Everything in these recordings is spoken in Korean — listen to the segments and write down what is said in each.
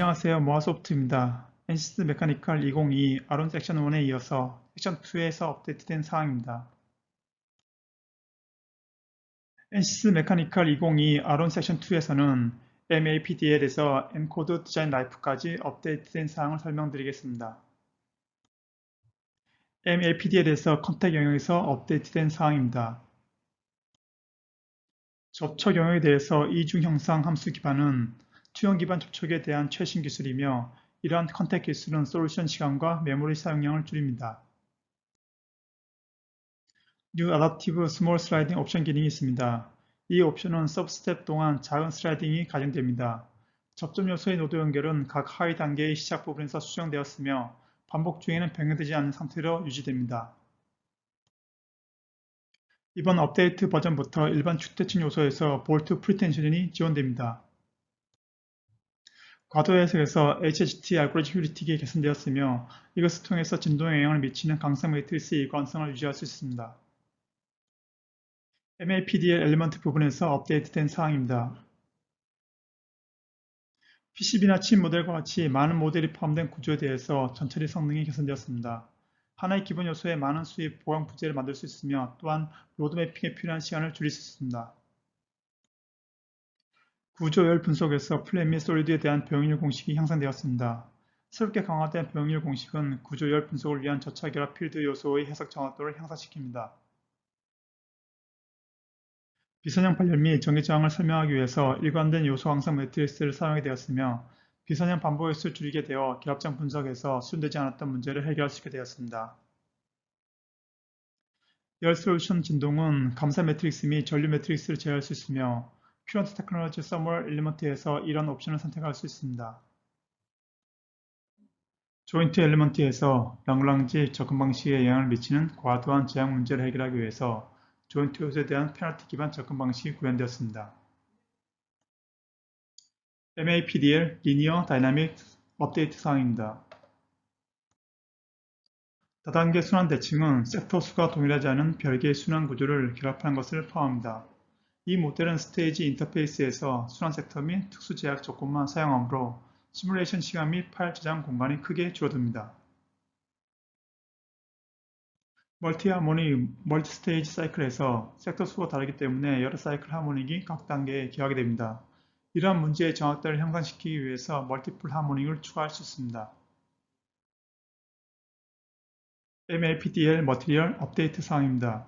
안녕하세요. 모아소프트입니다. NCS 메카니컬 2022 아론 섹션 1에 이어서 섹션 2에서 업데이트된 사항입니다. NCS 메카니컬 2022 아론 섹션 2에서는 MAPDL에서 엔코드 디자인 라이프까지 업데이트된 사항을 설명드리겠습니다. MAPDL에서 컨택 영역에서 업데이트된 사항입니다. 접촉 영역에 대해서 이중 형상 함수 기반은 투영 기반 접촉에 대한 최신 기술이며 이러한 컨택 기술은 솔루션 시간과 메모리 사용량을 줄입니다. New Adaptive Small Sliding 옵션 기능이 있습니다. 이 옵션은 서브스텝 동안 작은 슬라이딩이 가정됩니다. 접점 요소의 노드 연결은 각 하위 단계의 시작 부분에서 수정되었으며 반복 중에는 변경되지 않는 상태로 유지됩니다. 이번 업데이트 버전부터 일반 주대칭 요소에서 볼트 프리텐션이 지원됩니다. 과도 해석에서 HHT 알고리즘 휴리틱이 개선되었으며 이것을 통해서 진동에 영향을 미치는 강성 매트리스의 일관성을 유지할 수 있습니다. MAPDL 엘리먼트 부분에서 업데이트된 사항입니다. PCB나 칩 모델과 같이 많은 모델이 포함된 구조에 대해서 전처리 성능이 개선되었습니다. 하나의 기본 요소에 많은 수의 보강 부재를 만들 수 있으며 또한 로드매핑에 필요한 시간을 줄일 수 있습니다. 구조열 분석에서 플랫 및 솔리드에 대한 병역률 공식이 향상되었습니다. 새롭게 강화된 병역률 공식은 구조열 분석을 위한 저차 결합 필드 요소의 해석 정확도를 향상시킵니다. 비선형 발열 및 전기 저항을 설명하기 위해서 일관된 요소 항상 매트리스를 사용하게 되었으며 비선형 반복 횟수를 줄이게 되어 결합장 분석에서 수준되지 않았던 문제를 해결할 수 있게 되었습니다. 열 솔루션 진동은 감사 매트릭스 및 전류 매트릭스를 제어할 수 있으며 큐런트 테크놀로지 서멀 엘리먼트에서 이런 옵션을 선택할 수 있습니다. 조인트 엘리먼트에서 랑랑지 접근 방식에 영향을 미치는 과도한 제약 문제를 해결하기 위해서 조인트 요소에 대한 페널티 기반 접근 방식이 구현되었습니다. MAPDL 리니어 다이나믹 업데이트 사항입니다. 다단계 순환 대칭은 섹터 수가 동일하지 않은 별개의 순환 구조를 결합한 것을 포함합니다. 이 모델은 스테이지 인터페이스에서 순환 섹터 및 특수 제약 조건만 사용하므로 시뮬레이션 시간 및 파일 저장 공간이 크게 줄어듭니다. 멀티 하모닉, 멀티 스테이지 사이클에서 섹터 수가 다르기 때문에 여러 사이클 하모닉이 각 단계에 기하게 됩니다. 이러한 문제의 정확도를 향상시키기 위해서 멀티플 하모닉을 추가할 수 있습니다. MAPDL 머티리얼 업데이트 사항입니다.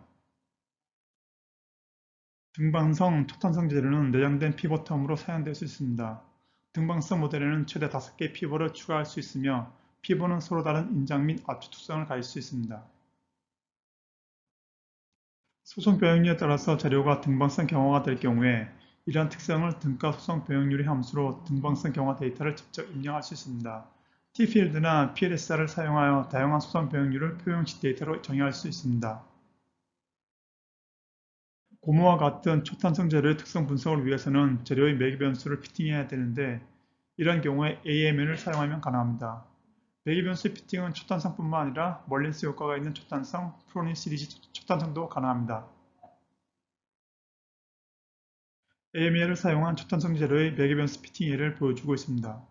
등방성 초탄성 재료는 내장된 피벗텀으로 사용될 수 있습니다. 등방성 모델에는 최대 5개의 피벗을 추가할 수 있으며 피벗은 서로 다른 인장 및 압축 특성을 가질 수 있습니다. 소성 변형률에 따라서 재료가 등방성 경화가 될 경우에 이러한 특성을 등가 소성 변형률의 함수로 등방성 경화 데이터를 직접 입력할 수 있습니다. tfield나 plsr을 사용하여 다양한 소성 변형률을 표형식 데이터로 정의할 수 있습니다. 고무와 같은 초탄성 재료의 특성 분석을 위해서는 재료의 매개 변수를 피팅해야 되는데 이런 경우에 AMN을 사용하면 가능합니다. 매개 변수의 피팅은 초탄성뿐만 아니라 멀린스 효과가 있는 초탄성, 프로닌 시리즈 초탄성도 가능합니다. AML을 사용한 초탄성 재료의 매개 변수 피팅 예를 보여주고 있습니다.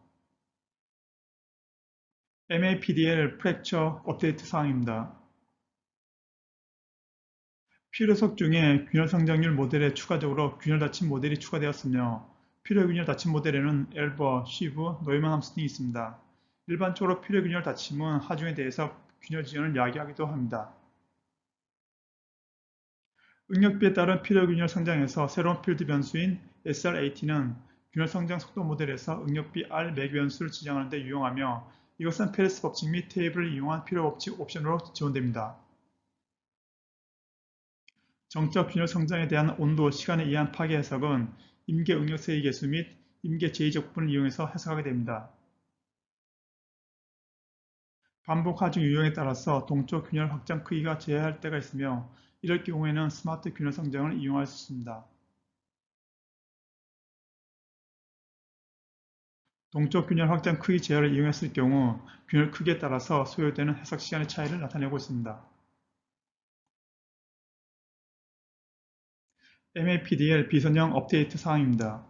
MAPDL 프랙처 업데이트 사항입니다. 필요석 중에 균열 성장률 모델에 추가적으로 균열 닫힘 모델이 추가되었으며 필요 균열 닫힘 모델에는 엘버, 쉬브, 노이만 함수 등이 있습니다. 일반적으로 필요 균열 닫힘은 하중에 대해서 균열 지연을 야기하기도 합니다. 응력비에 따른 필요 균열 성장에서 새로운 필드 변수인 SRAT는 균열 성장 속도 모델에서 응력비 R 매개 변수를 지정하는 데 유용하며 이것은 페레스 법칙 및 테이블을 이용한 필요 법칙 옵션으로 지원됩니다. 정적 균열 성장에 대한 온도, 시간에 의한 파괴 해석은 임계 응력세의 계수 및 임계 제2적분을 이용해서 해석하게 됩니다. 반복 하중 유형에 따라서 동쪽 균열 확장 크기가 제한할 때가 있으며 이럴 경우에는 스마트 균열 성장을 이용할 수 있습니다. 동쪽 균열 확장 크기 제어를 이용했을 경우 균열 크기에 따라서 소요되는 해석 시간의 차이를 나타내고 있습니다. MAPDL 비선형 업데이트 사항입니다.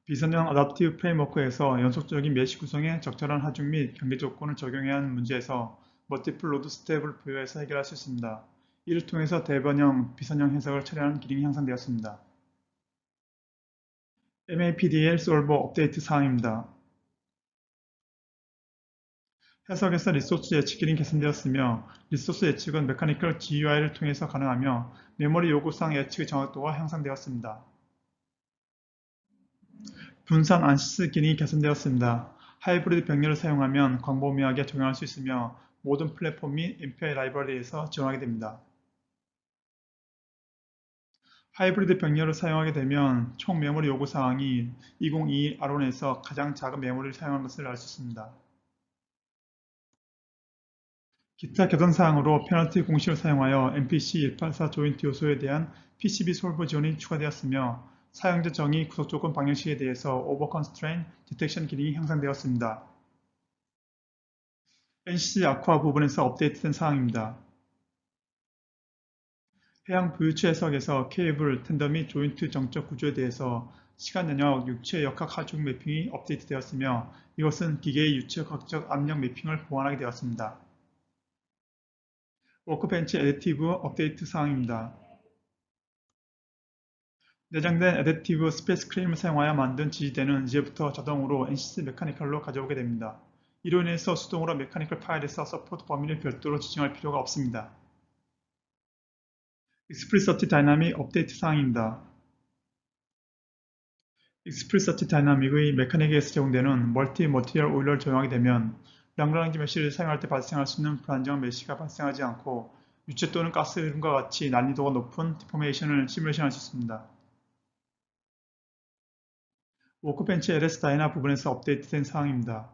비선형 어댑티브 프레임워크에서 연속적인 메시 구성에 적절한 하중 및 경계 조건을 적용해야 하는 문제에서 멀티플 로드 스텝을 부여해서 해결할 수 있습니다. 이를 통해서 대변형, 비선형 해석을 처리하는 기능이 형성되었습니다. MAPDL 솔버 업데이트 사항입니다. 해석에서 리소스 예측 기능이 개선되었으며 리소스 예측은 메카니컬 GUI를 통해서 가능하며 메모리 요구사항 예측의 정확도가 향상되었습니다. 분산 안시스 기능이 개선되었습니다. 하이브리드 병렬을 사용하면 광범위하게 적용할 수 있으며 모든 플랫폼 및 MPI 라이브러리에서 지원하게 됩니다. 하이브리드 병렬을 사용하게 되면 총 메모리 요구사항이 2022 R1에서 가장 작은 메모리를 사용한 것을 알 수 있습니다. 기타 개선사항으로 페널티 공식을 사용하여 MPC 184 조인트 요소에 대한 PCB 솔버 지원이 추가되었으며 사용자 정의 구속 조건 방정식에 대해서 오버 컨스트레인 디텍션 기능이 향상되었습니다. NCC 아쿠아 부분에서 업데이트된 사항입니다. 해양 부유체 해석에서 케이블, 텐더 및 조인트 정적 구조에 대해서 시간 영역, 육체 역학 하중 매핑이 업데이트되었으며 이것은 기계의 유체 역학적 압력 매핑을 보완하게 되었습니다. 워크벤치 애디티브 업데이트 사항입니다. 내장된 애디티브 스페이스 크레임을 사용하여 만든 지지대는 이제부터 자동으로 NCC 메카니컬로 가져오게 됩니다. 이로 인해서 수동으로 메카니컬 파일에서 서포트 범위를 별도로 지정할 필요가 없습니다. 익스프리서티 다이나믹 업데이트 사항입니다. 익스프리서티 다이나믹의 메카닉에서 제공되는 멀티 머티리얼 오일러를 적용하게 되면 랑그랑지 메쉬를 사용할 때 발생할 수 있는 불안정한 메쉬가 발생하지 않고 유체 또는 가스 흐름과 같이 난이도가 높은 디포메이션을 시뮬레이션할 수 있습니다. 워크벤치 LS 다이나 부분에서 업데이트된 사항입니다.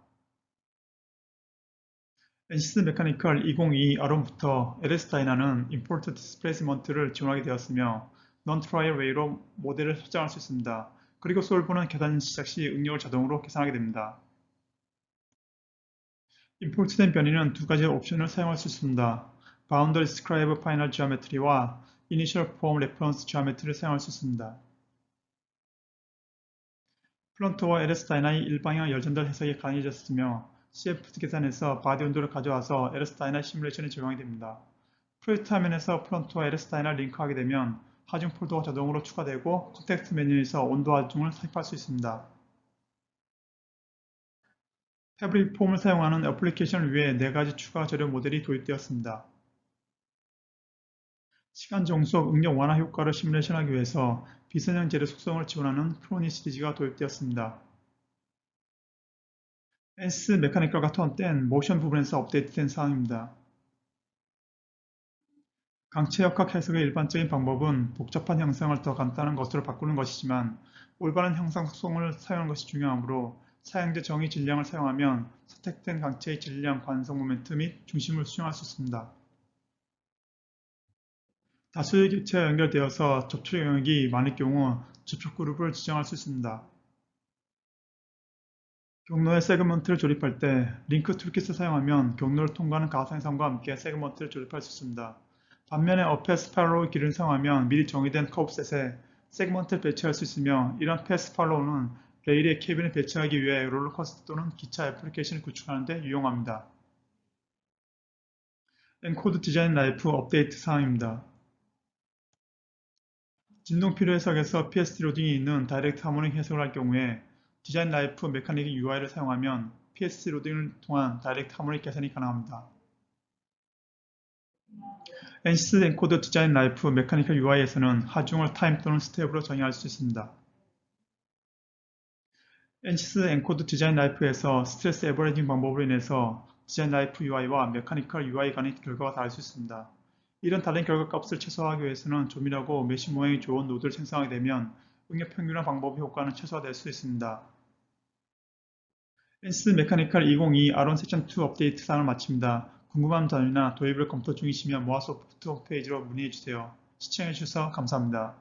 NCC 메카니컬 2022 R1부터 LS 다이나는 임포트 디스플레이스먼트를 지원하게 되었으며 non-trial way로 모델을 설정할 수 있습니다. 그리고 솔브는 계산 시작 시 응력을 자동으로 계산하게 됩니다. 임포트된 변이는 두 가지 옵션을 사용할 수 있습니다. Boundary Describe Final Geometry와 Initial Form Reference Geometry를 사용할 수 있습니다. 플런터와 LS 다이나의 일방향 열전달 해석이 가능해졌으며 CF 계산에서 바디 온도를 가져와서 LS 다이나 시뮬레이션에 적용이 됩니다. 프로젝트 화면에서 플런터와 LS 다이나를 링크하게 되면 하중 폴더가 자동으로 추가되고 컨텍스트 메뉴에서 온도 하중을 삽입할 수 있습니다. 패브릭 폼을 사용하는 애플리케이션을 위해 4가지 추가 재료 모델이 도입되었습니다. 시간 종속 응력 완화 효과를 시뮬레이션하기 위해서 비선형 재료 속성을 지원하는 프로니 시리즈가 도입되었습니다. NCC 메카니컬과 턴된 모션 부분에서 업데이트된 사항입니다. 강체 역학 해석의 일반적인 방법은 복잡한 형상을 더 간단한 것으로 바꾸는 것이지만 올바른 형상 속성을 사용하는 것이 중요하므로 사용자 정의 질량을 사용하면 선택된 강체의 질량, 관성 모멘트 및 중심을 수정할 수 있습니다. 다수의 객체와 연결되어서 접촉 영역이 많을 경우 접촉 그룹을 지정할 수 있습니다. 경로에 세그먼트를 조립할 때 링크 툴킷을 사용하면 경로를 통과하는 가상상과 함께 세그먼트를 조립할 수 있습니다. 반면에 어패스 팔로우 길을 사용하면 미리 정의된 커브셋에 세그먼트를 배치할 수 있으며 이런 패스 팔로우는 레일에 캐빈을 배치하기 위해 롤러코스터 또는 기차 애플리케이션을 구축하는 데 유용합니다. 엔코드 디자인 라이프 업데이트 사항입니다. 진동 필요 해석에서 PSD 로딩이 있는 다이렉트 하모닉 해석을 할 경우에 디자인 라이프 메카닉 UI를 사용하면 PSD 로딩을 통한 다이렉트 하모닉 개선이 가능합니다. NCC 엔코더 디자인 라이프 메카니컬 UI에서는 하중을 타임 또는 스텝으로 정의할 수 있습니다. NCC 엔코드 디자인 라이프에서 스트레스 에버리징 방법으로 인해서 디자인 라이프 UI와 메카니컬 UI 간의 결과가 다를 수 있습니다. 이런 다른 결과 값을 최소화하기 위해서는 조밀하고 메쉬 모양이 좋은 노드를 생성하게 되면 응력 평균화 방법의 효과는 최소화될 수 있습니다. NCC 메카니컬 2022 R1 섹션 2 업데이트 사항을 마칩니다. 궁금한 점이나 도입을 검토 중이시면 모아소프트 홈페이지로 문의해주세요. 시청해주셔서 감사합니다.